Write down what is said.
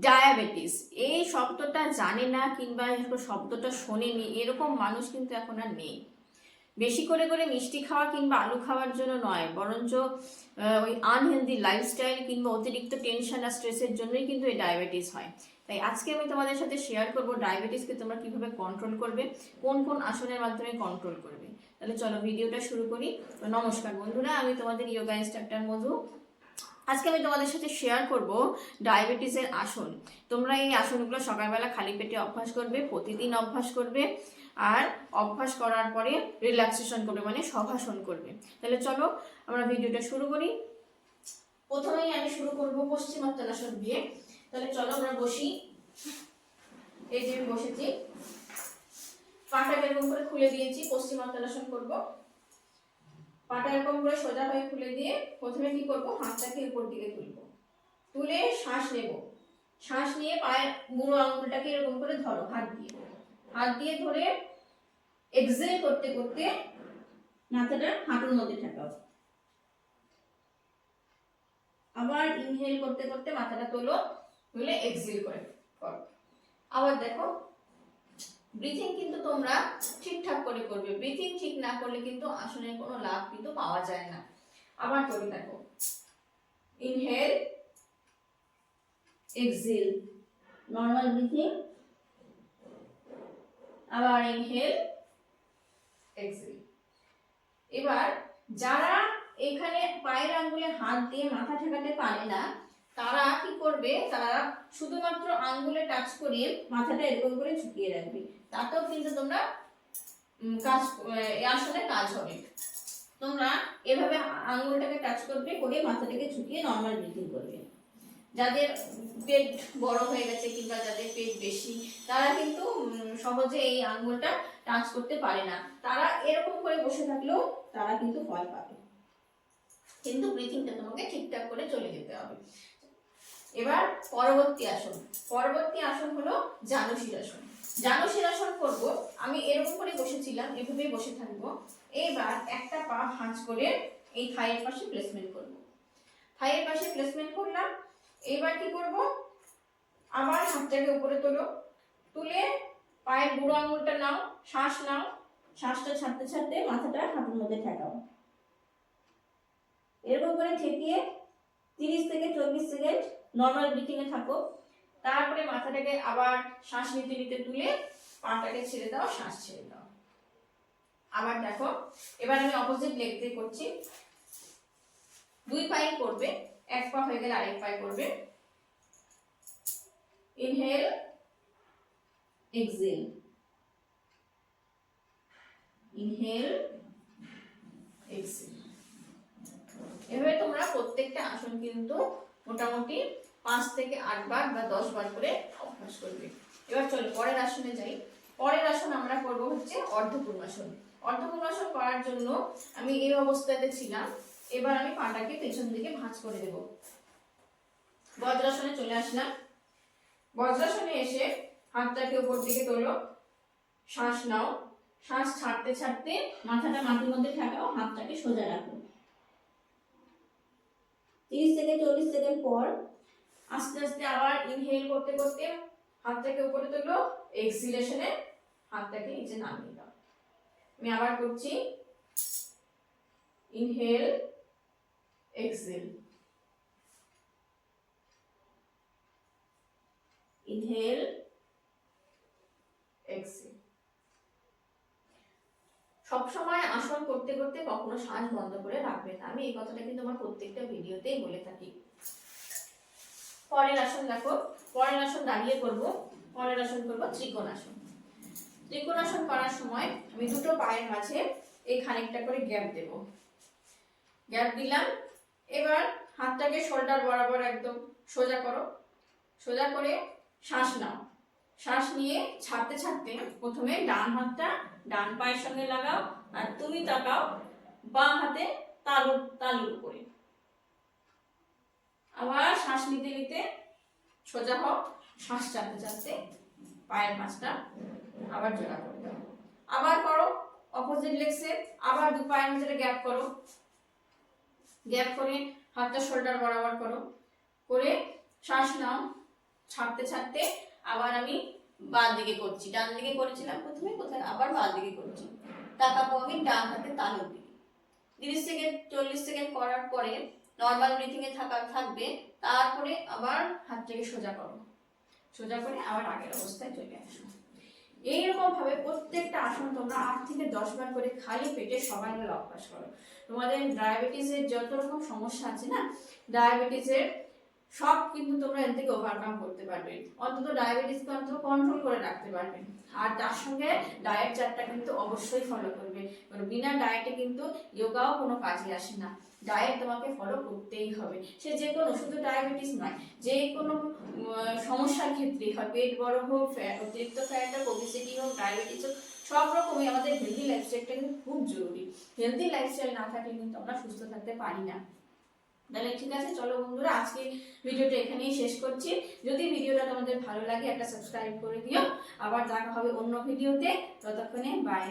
Diabetes এই শব্দটা জানে না কিংবা শব্দটা শোনেনি এরকম মানুষ কিন্তু এখন আর নেই। বেশি করে করে মিষ্টি খাওয়া কিংবা আলু খাওয়ার জন্য নয়, বরঞ্চ ওই আনহেলদি লাইফস্টাইল কিংবা অতিরিক্ত টেনশন আর স্ট্রেসের জন্যই কিন্তু এই ডায়াবেটিস হয়। তাই আজকে আমি তোমাদের সাথে শেয়ার করব ডায়াবেটিসকে তোমরা কিভাবে কন্ট্রোল করবে, কোন কোন আসনের মাধ্যমে কন্ট্রোল করবে। তাহলে চলো ভিডিওটা শুরু করি। তো নমস্কার বন্ধুরা, আমি তোমাদের যোগা ইনস্ট্রাক্টর মধু। আজকে আমি তোমাদের সাথে শেয়ার করব ডায়াবেটিসের আসন। তোমরা এই আসনগুলো সকালবেলা খালি পেটে অভ্যাস করবে, প্রতিদিন অভ্যাস করবে, আর অভ্যাস করার পরে রিল্যাক্সেশন করবে, মানে শবাসন করবে। তাহলে চলো আমরা ভিডিওটা শুরু করি। প্রথমেই আমি শুরু করব পশ্চিমোত্তানাসন দিয়ে। তাহলে চলো আমরা বসি। এই যে আমি বসেছি, পাটা এরকম করে খুলে দিয়েছি, পশ্চিমোত্তানাসন করব। পাটা এরকম করে সোজা হয়ে খুলে দিয়ে প্রথমে কি করব, হাতটাকে উপর দিকে তুলব, তুলে শ্বাস নেব। শ্বাস নিয়ে পায়ের বুড়ো আঙুলটাকে এরকম করে ধরো, হাত দিয়ে ধরে এক্সেল করতে করতে মাথাটা হাঁটুর মধ্যে ঠেকাও। আবার ইনহেল করতে করতে মাথাটা তোলো, তুলে এক্সেল করে করো। আবার দেখো, ব্রিথিং কিন্তু তোমরা ঠিকঠাক করে করবে। ব্রিথিং ঠিক না করলে কিন্তু আসনের কোনো লাভ কিন্তু পাওয়া যায় না। আবার করে দেখো, ইনহেল এক্সেল, নর্মাল ব্রিথিং। আবার ইনহেল এক্সেল। এবার যারা এখানে পায়ের আঙ্গুলে হাত দিয়ে মাথা ঠেকাতে পারে না, তারা কি করবে, তারা শুধুমাত্র আঙ্গুলে টাচ করে মাথাটা এরকম করে ঝুঁকিয়ে রাখবে। তাতেও কিন্তু তোমরা কাজ আসলে কাজ হবে। তোমরা এভাবে আঙ্গুলটাকে টাচ করবে, করে মাথাটাকে ঝুঁকিয়ে নর্মাল ব্রিথিং করবে। যাদের পেট বড় হয়ে গেছে কিংবা যাদের পেট বেশি, তারা কিন্তু সহজে এই আঙ্গুলটা টাচ করতে পারে না। তারা এরকম করে বসে থাকলেও তারা কিন্তু ভয় পাবে। কিন্তু ব্রিথিংটা তোমাকে ঠিকঠাক করে চলে যেতে হবে। এবার পরবর্তী আসন হলো জানুশিরাসন। জানুশিরাসন করব। আমি এরকম করে বসেছিলাম, এভাবেই বসে থাকবো। এবার একটা পা ভাঁজ করে এই থাইয়ের পাশে প্লেসমেন্ট করব। থাইয়ের পাশে প্লেসমেন্ট করলাম। এবার কি করব, আবার হাতটাকে উপরে তোলো, তুলে পায়ের বুড়ো আঙুলটা নাও, শ্বাস নাও। শ্বাসটা ছাড়তে ছাড়তে মাথাটা হাঁটুর মধ্যে ঠেকাও। এরকম করে ঠেকিয়ে 30 থেকে 40 সেকেন্ড নর্মাল ব্রিথিং এ থাকো। তারপরে মাথাটাকে আবার শ্বাস নিতে নিতে তুলে পাটাকে ছেড়ে দাও, শ্বাস ছেড়ে দাও। আবার দেখো, এবার আমি অপোজিট লেগ দিয়ে করছি। দুই পায়ে করবে, এক পা হয়ে গেলে আরেক পায়ে করবে। Inhale exhale, inhale exhale. এভাবে তোমরা প্রত্যেকটা আসন কিন্তু মোটামুটি 5 থেকে 8 বার বা 10 বার করে অভ্যাস করবে। এবার চলো পরের আসনে যাই। পরের আসন আমরা করব হচ্ছে অর্ধপূর্ণাসন। অর্ধপূর্ণাসন করার জন্য আমি এই অবস্থাতে ছিলাম। এবার আমি পাটাকে পেছন দিকে ভাঁজ করে দেব। বজ্রাসনে চলে আসলাম। বজ্রাসনে এসে হাতটাকে উপর দিকে তোলো, শ্বাস নাও। শ্বাস ছাড়তে ছাড়তে মাথাটা মাটির মধ্যে ঠেকাও, হাতটাকে সোজা রাখো। 30 থেকে 40 সেকেন্ড পর আস্তে আস্তে আবার ইনহেল করতে করতে হাতটাকে উপরে তোলো, এক্সিলেশনে হাতটাকে নিচে নামিয়ে দাও। আমি আবার করছি, ইনহেল এক্সেল, ইনহেল এক্সেল। সবসময় আসন করতে করতে কখনো শ্বাস বন্ধ করে রাখবে না। আমি এই কথাটা কিন্তু আমার প্রত্যেকটা ভিডিওতেই বলে থাকি। পরের আসন দেখো, পরের আসন দাঁড়িয়ে করব। পরের আসন করব ত্রিকোণাসন। ত্রিকোণাসন করার সময় আমি দুটো পায়ের মাঝে এই খানিকটা করে গ্যাপ দেব। গ্যাপ দিলাম। এবার হাতটাকে শোল্ডার বরাবর একদম সোজা করো। সোজা করে শ্বাস নাও। শ্বাস নিয়ে ছাড়তে ছাড়তে প্রথমে ডান হাতটা ডান পায়ের সঙ্গে লাগাও, আর তুমি তাকাও বাম হাতে তালুর উপরে। আবার শ্বাস নিতে নিতে সোজা হও, শ্বাস ছাড়তে ছাড়তে পায়ের মাঝটা আবার জোড়া করে দাও। আবার করো অপোজিট লেগসে, আবার দু পায়ের মাঝে গ্যাপ করো। গ্যাপ করে হাতটা শোল্ডার বরাবর করো, করে শ্বাস নাও। ছাড়তে ছাড়তে আবার আমি বাঁ দিকে করছি, ডান দিকে করেছিলাম প্রথমে, কোথায় আবার বাঁ দিকে করছি। তাকাবো আমি ডান হাতে তালুর দিকে। 30 সেকেন্ড 40 সেকেন্ড করার পরে নর্মাল ব্রিথিং এ থাকবে, তারপরে আবার হাতটাকে সোজা করো, সোজা করে আবার আগের অবস্থায় চলে আসো। এইরকম ভাবে প্রত্যেকটা আসন তোমরা 8 থেকে 10 বার করে খালি পেটে সবাই মিলে অভ্যাস করো। তোমাদের ডায়াবেটিসের যত রকম সমস্যা আছে না, ডায়াবেটিসের সব কিন্তু তোমরা এর থেকে ওভারকাম করতে পারবে, অন্তত ডায়াবেটিসকে অন্তত কন্ট্রোল করে রাখতে পারবে। আর তার সঙ্গে ডায়েট চার্টটা কিন্তু অবশ্যই ফলো করবে, কারণ বিনা ডায়েটে কিন্তু যোগাও কোনো কাজে আসে না। ডায়েট তোমাকে ফলো করতেই হবে, সে যে কোনো, শুধু ডায়াবেটিস নয়, যে কোনো সমস্যার ক্ষেত্রেই হয়, পেট বড় হোক, অতিরিক্ত ফ্যাট হোক, ওবেসিটি হোক, ডায়াবেটিস হোক, সব রকমই আমাদের হেলদি লাইফস্টাইলটা কিন্তু খুব জরুরি। হেলদি লাইফস্টাইল না থাকলে কিন্তু আমরা সুস্থ থাকতে পারি না। তাহলে ঠিক আছে, চলো বন্ধুরা, আজকে ভিডিওটা এখানেই শেষ করছি। যদি ভিডিওটা তোমাদের ভালো লাগে একটা সাবস্ক্রাইব করে দিও। আবার দেখা হবে অন্য ভিডিওতে, ততক্ষণে বাই।